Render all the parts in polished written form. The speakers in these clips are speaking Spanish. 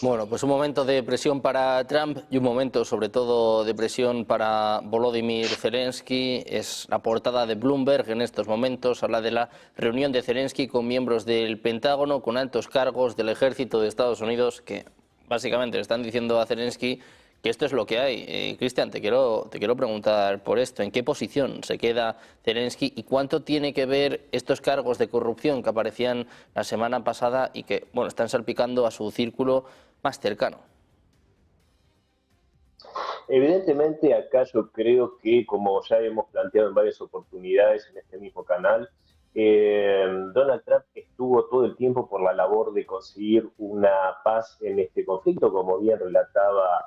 Bueno, pues un momento de presión para Trump y un momento sobre todo de presión para Volodymyr Zelensky. Es la portada de Bloomberg en estos momentos. Habla de la reunión de Zelensky con miembros del Pentágono, con altos cargos del ejército de Estados Unidos, que básicamente le están diciendo a Zelensky que esto es lo que hay. Cristian, te quiero preguntar por esto. ¿En qué posición se queda Zelensky y cuánto tiene que ver estos cargos de corrupción que aparecían la semana pasada y que, bueno, están salpicando a su círculo más cercano? Evidentemente acá yo creo que, como ya hemos planteado en varias oportunidades en este mismo canal, Donald Trump estuvo todo el tiempo por la labor de conseguir una paz en este conflicto, como bien relataba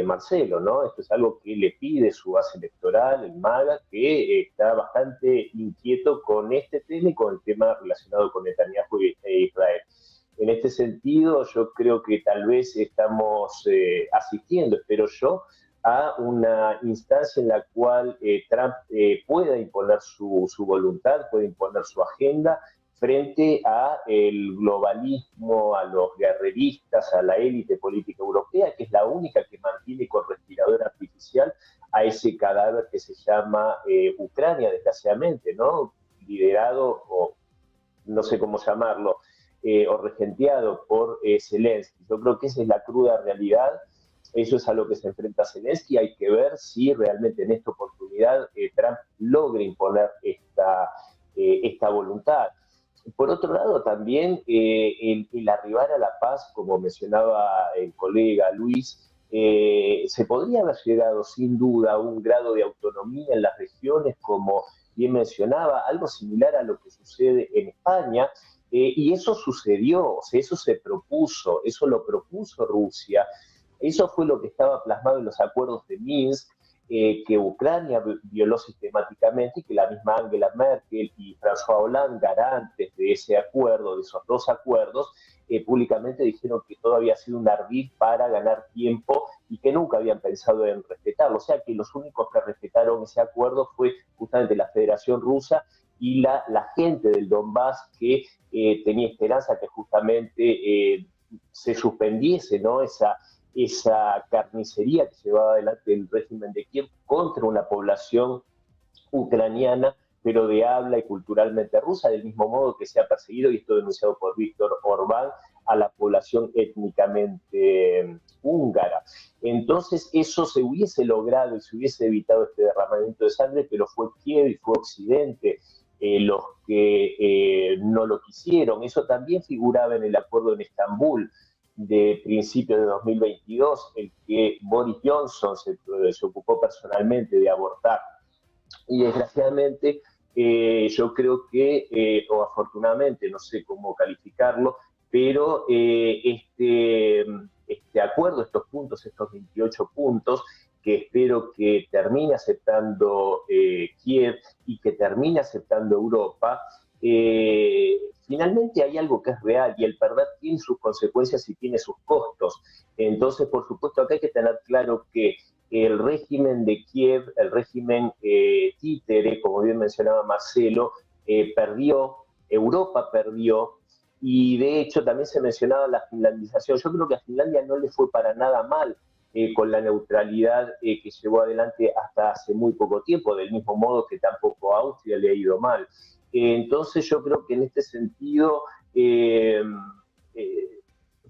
Marcelo, ¿no? Esto es algo que le pide su base electoral, el MAGA, que está bastante inquieto con este tema y con el tema relacionado con Netanyahu e Israel. En este sentido, yo creo que tal vez estamos asistiendo, espero yo, a una instancia en la cual Trump pueda imponer su voluntad, pueda imponer su agenda frente a el globalismo, a los guerreristas, a la élite política europea, que es la única que mantiene con respirador artificial a ese cadáver que se llama Ucrania, desgraciadamente, ¿no? Liderado, o no sé cómo llamarlo, o regenteado por Zelensky. Yo creo que esa es la cruda realidad. Eso es a lo que se enfrenta Zelensky. Hay que ver si realmente en esta oportunidad Trump logra imponer esta voluntad. Por otro lado, también el arribar a la paz, como mencionaba el colega Luis, se podría haber llegado sin duda a un grado de autonomía en las regiones, como bien mencionaba, algo similar a lo que sucede en España, y eso sucedió, o sea, eso se propuso, eso lo propuso Rusia, eso fue lo que estaba plasmado en los acuerdos de Minsk, que Ucrania violó sistemáticamente y que la misma Angela Merkel y François Hollande, garantes de ese acuerdo, de esos dos acuerdos, públicamente dijeron que todo había sido un ardid para ganar tiempo y que nunca habían pensado en respetarlo. O sea que los únicos que respetaron ese acuerdo fue justamente la Federación Rusa y la gente del Donbass, que tenía esperanza que justamente se suspendiese, ¿no?, esa carnicería que llevaba adelante el régimen de Kiev contra una población ucraniana, pero de habla y culturalmente rusa, del mismo modo que se ha perseguido, y esto denunciado por Víctor Orbán, a la población étnicamente húngara. Entonces eso se hubiese logrado y se hubiese evitado este derramamiento de sangre, pero fue Kiev y fue Occidente los que no lo quisieron. Eso también figuraba en el acuerdo en Estambul de principios de 2022, el que Boris Johnson se ocupó personalmente de abortar. Y desgraciadamente yo creo que, o afortunadamente, no sé cómo calificarlo, pero este acuerdo, estos puntos, estos 28 puntos, que espero que termine aceptando Kiev y que termine aceptando Europa, finalmente hay algo que es real, y el perder tiene sus consecuencias y tiene sus costos. Entonces, por supuesto, acá hay que tener claro que el régimen de Kiev, el régimen títere, como bien mencionaba Marcelo, perdió, Europa perdió, y de hecho también se mencionaba la finlandización. Yo creo que a Finlandia no le fue para nada mal con la neutralidad que llevó adelante hasta hace muy poco tiempo, del mismo modo que tampoco a Austria le ha ido mal. Entonces yo creo que en este sentido, eh,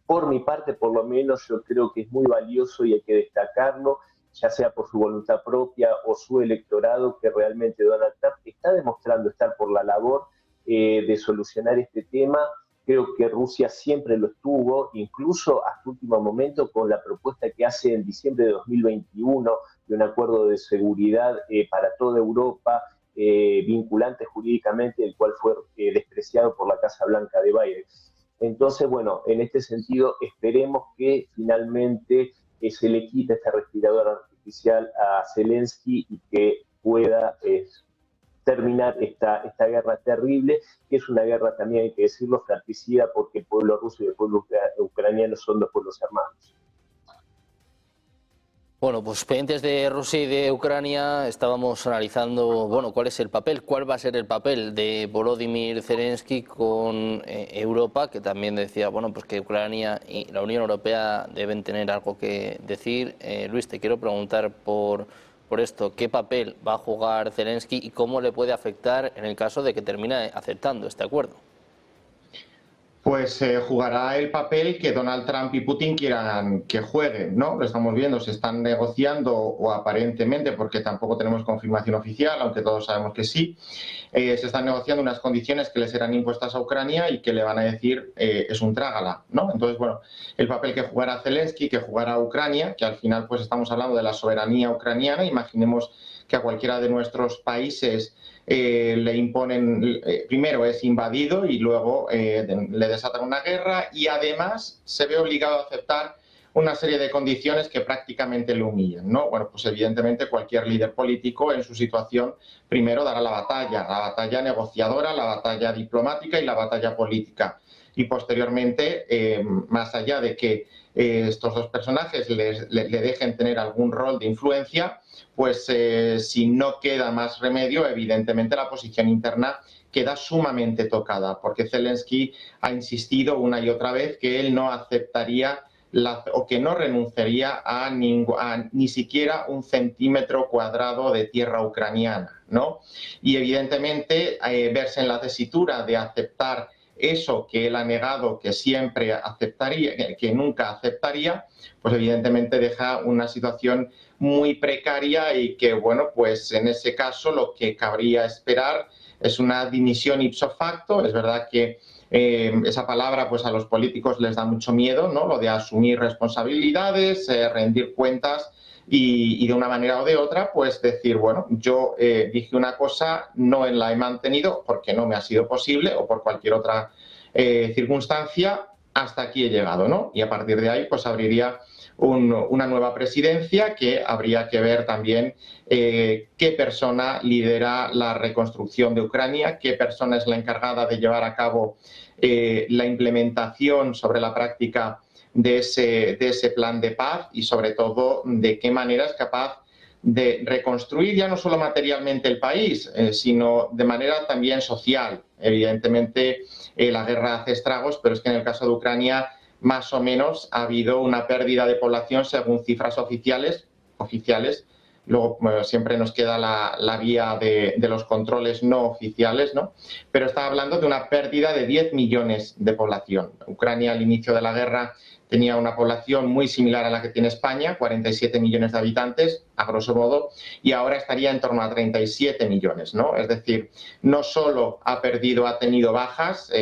por mi parte por lo menos, yo creo que es muy valioso y hay que destacarlo, ya sea por su voluntad propia o su electorado, que realmente Donald Trump está demostrando estar por la labor de solucionar este tema. Creo que Rusia siempre lo estuvo, incluso hasta último momento, con la propuesta que hace en diciembre de 2021 de un acuerdo de seguridad para toda Europa, vinculante jurídicamente, el cual fue despreciado por la Casa Blanca de Biden. Entonces, bueno, en este sentido, esperemos que finalmente se le quite este respirador artificial a Zelensky y que pueda terminar esta guerra terrible, que es una guerra, también hay que decirlo, fratricida, porque el pueblo ruso y el pueblo ucraniano son dos pueblos hermanos. Bueno, pues pendientes de Rusia y de Ucrania, estábamos analizando, bueno, cuál es el papel, cuál va a ser el papel de Volodymyr Zelensky con Europa, que también decía, bueno, pues que Ucrania y la Unión Europea deben tener algo que decir. Luis, te quiero preguntar por esto, ¿qué papel va a jugar Zelensky y cómo le puede afectar en el caso de que termine aceptando este acuerdo? Pues jugará el papel que Donald Trump y Putin quieran que jueguen, ¿no? Lo estamos viendo, se están negociando, o aparentemente, porque tampoco tenemos confirmación oficial, aunque todos sabemos que sí, se están negociando unas condiciones que le serán impuestas a Ucrania y que le van a decir es un trágala, ¿no? Entonces, bueno, el papel que jugará Zelensky, que jugará Ucrania, que al final pues estamos hablando de la soberanía ucraniana, imaginemos que a cualquiera de nuestros países le imponen, primero es invadido y luego le desatan una guerra y además se ve obligado a aceptar una serie de condiciones que prácticamente le humillan, ¿no? Bueno, pues evidentemente cualquier líder político en su situación primero dará la batalla negociadora, la batalla diplomática y la batalla política. Y posteriormente, más allá de que estos dos personajes le dejen tener algún rol de influencia, pues si no queda más remedio, evidentemente la posición interna queda sumamente tocada, porque Zelensky ha insistido una y otra vez que él no aceptaría o que no renunciaría a ni siquiera un centímetro cuadrado de tierra ucraniana, ¿no? Y evidentemente verse en la tesitura de aceptar eso que él ha negado que siempre aceptaría, que nunca aceptaría, pues evidentemente deja una situación muy precaria y que, bueno, pues en ese caso lo que cabría esperar es una dimisión ipso facto. Es verdad que esa palabra pues a los políticos les da mucho miedo, ¿no? Lo de asumir responsabilidades, rendir cuentas y de una manera o de otra pues decir, bueno, yo dije una cosa, no la he mantenido porque no me ha sido posible o por cualquier otra circunstancia, hasta aquí he llegado, ¿no? Y a partir de ahí pues abriría una nueva presidencia que habría que ver también qué persona lidera la reconstrucción de Ucrania, qué persona es la encargada de llevar a cabo la implementación sobre la práctica de ese plan de paz y sobre todo de qué manera es capaz de reconstruir ya no solo materialmente el país, sino de manera también social. Evidentemente la guerra hace estragos, pero es que en el caso de Ucrania más o menos ha habido una pérdida de población según cifras oficiales. Luego siempre nos queda la vía de los controles no oficiales, ¿no? Pero está hablando de una pérdida de 10 millones de población. Ucrania al inicio de la guerra tenía una población muy similar a la que tiene España, 47 millones de habitantes, a grosso modo, y ahora estaría en torno a 37 millones, ¿no? Es decir, no solo ha tenido bajas,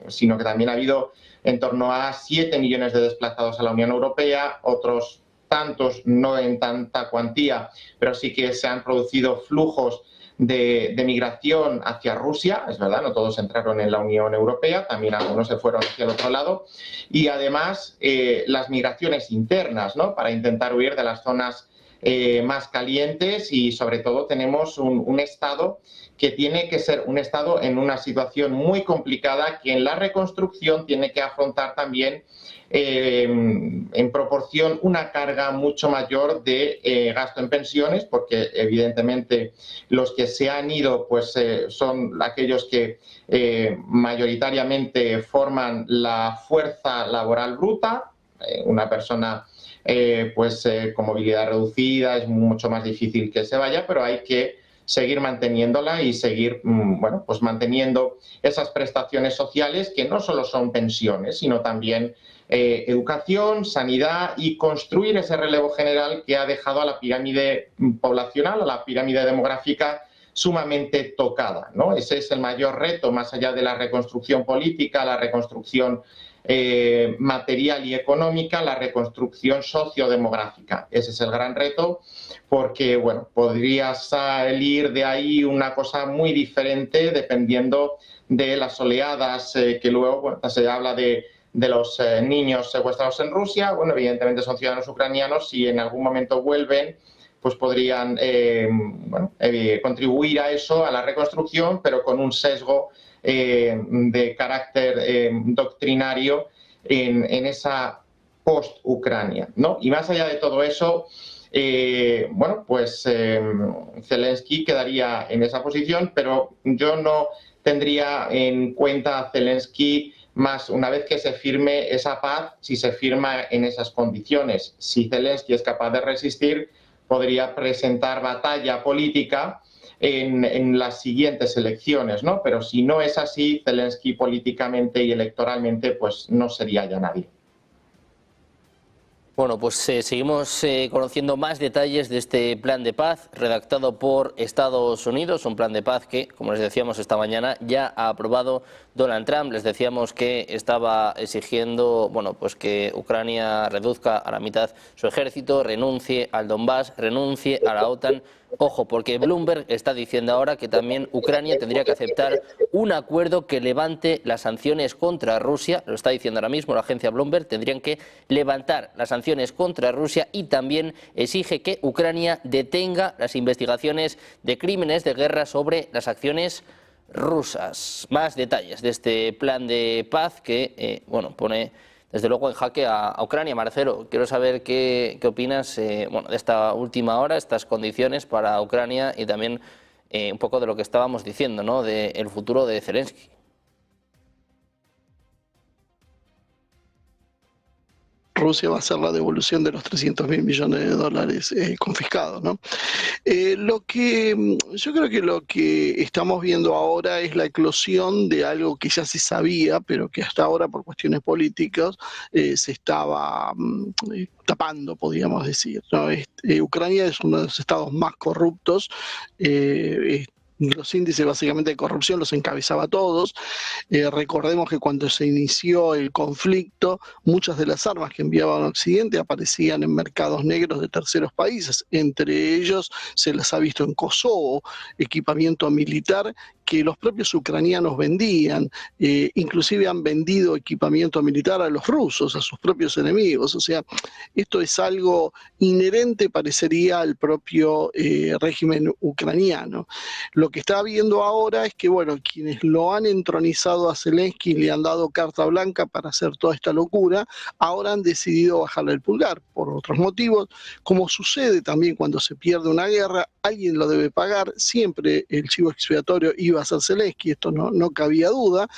sino que también ha habido en torno a 7 millones de desplazados a la Unión Europea, otros tantos, no en tanta cuantía, pero sí que se han producido flujos de migración hacia Rusia, es verdad, no todos entraron en la Unión Europea, también algunos se fueron hacia el otro lado, y además las migraciones internas, ¿no? Para intentar huir de las zonas más calientes y sobre todo tenemos un Estado que tiene que ser un Estado en una situación muy complicada que en la reconstrucción tiene que afrontar también en proporción una carga mucho mayor de gasto en pensiones, porque evidentemente los que se han ido pues son aquellos que mayoritariamente forman la fuerza laboral bruta. Una persona con movilidad reducida es mucho más difícil que se vaya, pero hay que seguir manteniéndola y seguir pues manteniendo esas prestaciones sociales que no solo son pensiones, sino también educación, sanidad y construir ese relevo general que ha dejado a la pirámide poblacional, a la pirámide demográfica sumamente tocada, ¿no? Ese es el mayor reto, más allá de la reconstrucción política, la reconstrucción material y económica, la reconstrucción sociodemográfica. Ese es el gran reto porque, bueno, podría salir de ahí una cosa muy diferente dependiendo de las oleadas que luego, bueno, se habla de los niños secuestrados en Rusia. Bueno, evidentemente son ciudadanos ucranianos y en algún momento vuelven, pues podrían contribuir a eso, a la reconstrucción, pero con un sesgo de carácter doctrinario en esa post-Ucrania, ¿no? Y más allá de todo eso, bueno, pues Zelensky quedaría en esa posición, pero yo no tendría en cuenta a Zelensky más una vez que se firme esa paz, si se firma en esas condiciones. Si Zelensky es capaz de resistir, podría presentar batalla política en las siguientes elecciones, ¿no? Pero si no es así, Zelensky políticamente y electoralmente, pues no sería ya nadie. Bueno, pues seguimos conociendo más detalles de este plan de paz redactado por Estados Unidos, un plan de paz que, como les decíamos esta mañana, ya ha aprobado Donald Trump. Les decíamos que estaba exigiendo, bueno, pues que Ucrania reduzca a la mitad su ejército, renuncie al Donbass, renuncie a la OTAN. Ojo, porque Bloomberg está diciendo ahora que también Ucrania tendría que aceptar un acuerdo que levante las sanciones contra Rusia. Lo está diciendo ahora mismo la agencia Bloomberg. Tendrían que levantar las sanciones contra Rusia y también exige que Ucrania detenga las investigaciones de crímenes de guerra sobre las acciones rusas. Más detalles de este plan de paz que, bueno, pone desde luego en jaque a Ucrania. Marcelo, quiero saber qué opinas bueno, de esta última hora, estas condiciones para Ucrania y también un poco de lo que estábamos diciendo, ¿no?, del futuro de Zelensky. Rusia va a hacer la devolución de los 300.000 millones de dólares confiscados, ¿no? Yo creo que lo que estamos viendo ahora es la eclosión de algo que ya se sabía, pero que hasta ahora por cuestiones políticas se estaba tapando, podríamos decir, ¿no? Ucrania es uno de los estados más corruptos. Los índices básicamente de corrupción los encabezaba todos. Recordemos que cuando se inició el conflicto, muchas de las armas que enviaban a Occidente aparecían en mercados negros de terceros países. Entre ellos se las ha visto en Kosovo, equipamiento militar que los propios ucranianos vendían, inclusive han vendido equipamiento militar a los rusos, a sus propios enemigos. O sea, esto es algo inherente, parecería, al propio régimen ucraniano. Lo que está viendo ahora es que, bueno, quienes lo han entronizado a Zelensky, le han dado carta blanca para hacer toda esta locura, ahora han decidido bajarle el pulgar por otros motivos. Como sucede también cuando se pierde una guerra, alguien lo debe pagar, siempre el chivo expiatorio iba a ser Zelensky, esto no cabía duda,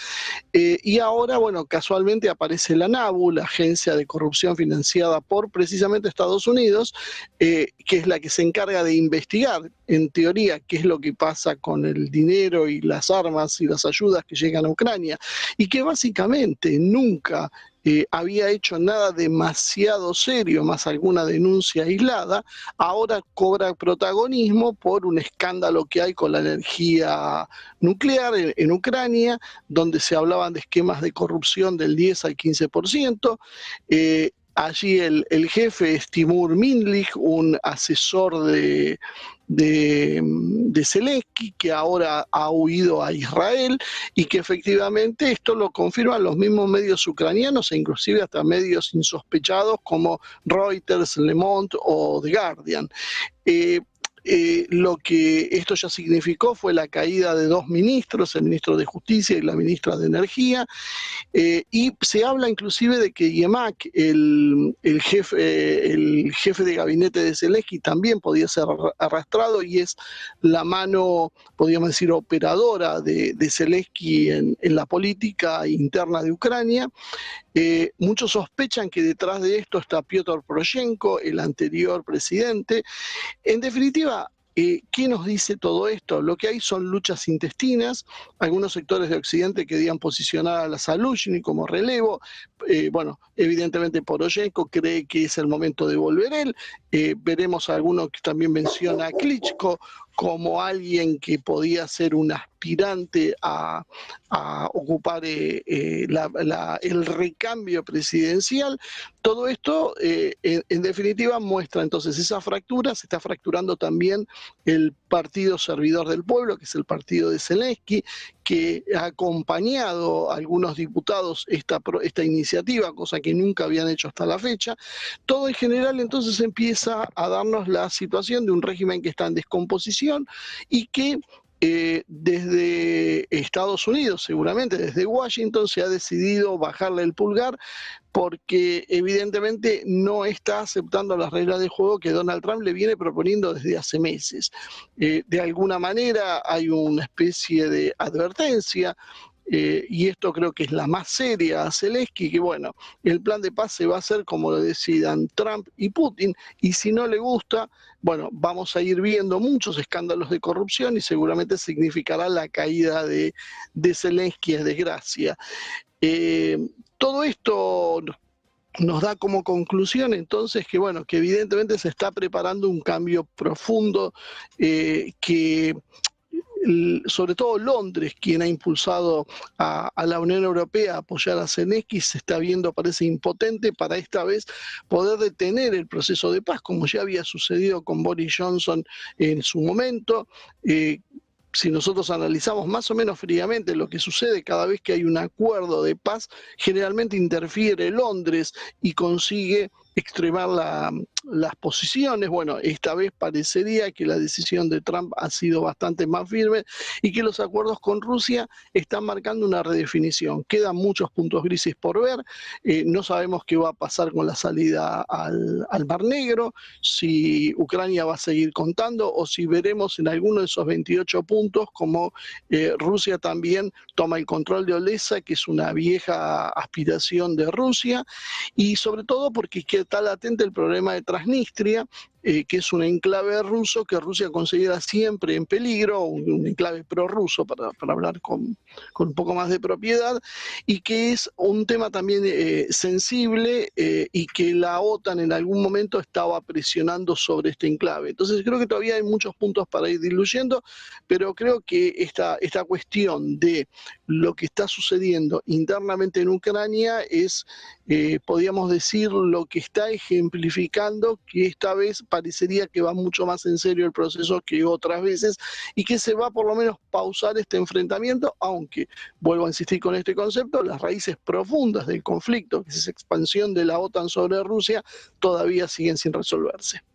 y ahora, bueno, casualmente aparece la NABU, la agencia de corrupción financiada por precisamente Estados Unidos, que es la que se encarga de investigar, en teoría, qué es lo que pasa con el dinero y las armas y las ayudas que llegan a Ucrania, y que básicamente nunca había hecho nada demasiado serio, más alguna denuncia aislada, ahora cobra protagonismo por un escándalo que hay con la energía nuclear en Ucrania, donde se hablaban de esquemas de corrupción del 10 al 15%. Allí el jefe es Timur Minlich, un asesor de Zelensky, que ahora ha huido a Israel, y que efectivamente esto lo confirman los mismos medios ucranianos e inclusive hasta medios insospechados como Reuters, Le Monde o The Guardian. Lo que esto ya significó fue la caída de dos ministros, el ministro de Justicia y la ministra de Energía, y se habla inclusive de que Yemak, el jefe de gabinete de Zelensky, también podía ser arrastrado y es la mano, podríamos decir, operadora de Zelensky en la política interna de Ucrania. Muchos sospechan que detrás de esto está Piotr Poroshenko, el anterior presidente. En definitiva, ¿qué nos dice todo esto? Lo que hay son luchas intestinas, algunos sectores de Occidente querían posicionar a la Zaluzhny como relevo. Bueno, evidentemente Poroshenko cree que es el momento de volver él. Veremos a alguno que también menciona a Klitschko como alguien que podía ser un aspirante a ocupar el recambio presidencial. Todo esto, en definitiva, muestra entonces esa fractura. Se está fracturando también el Partido Servidor del Pueblo, que es el partido de Zelensky, que ha acompañado a algunos diputados esta iniciativa, cosa que nunca habían hecho hasta la fecha. Todo en general entonces empieza a darnos la situación de un régimen que está en descomposición y que desde Estados Unidos, seguramente desde Washington, se ha decidido bajarle el pulgar porque evidentemente no está aceptando las reglas de juego que Donald Trump le viene proponiendo desde hace meses. De alguna manera hay una especie de advertencia, y esto creo que es la más seria a Zelensky, que bueno, el plan de paz se va a hacer como lo decidan Trump y Putin, y si no le gusta, bueno, vamos a ir viendo muchos escándalos de corrupción y seguramente significará la caída de Zelensky, es desgracia. Todo esto nos da como conclusión entonces que bueno, que evidentemente se está preparando un cambio profundo, que sobre todo Londres, quien ha impulsado a la Unión Europea a apoyar a Zelensky, se está viendo, parece impotente para esta vez poder detener el proceso de paz, como ya había sucedido con Boris Johnson en su momento. Si nosotros analizamos más o menos fríamente lo que sucede cada vez que hay un acuerdo de paz, generalmente interfiere Londres y consigue extremar las posiciones. Bueno, esta vez parecería que la decisión de Trump ha sido bastante más firme y que los acuerdos con Rusia están marcando una redefinición. Quedan muchos puntos grises por ver. No sabemos qué va a pasar con la salida al Mar Negro, si Ucrania va a seguir contando o si veremos en alguno de esos 28 puntos como Rusia también toma el control de Odessa, que es una vieja aspiración de Rusia, y sobre todo porque está latente el problema de Transnistria, que es un enclave ruso que Rusia considera siempre en peligro, un enclave prorruso para hablar con un poco más de propiedad, y que es un tema también sensible, y que la OTAN en algún momento estaba presionando sobre este enclave. Entonces creo que todavía hay muchos puntos para ir diluyendo, pero creo que esta cuestión de lo que está sucediendo internamente en Ucrania es, podríamos decir, lo que está ejemplificando que esta vez parecería que va mucho más en serio el proceso que otras veces y que se va por lo menos pausar este enfrentamiento, aunque, vuelvo a insistir con este concepto, las raíces profundas del conflicto, que es esa expansión de la OTAN sobre Rusia, todavía siguen sin resolverse.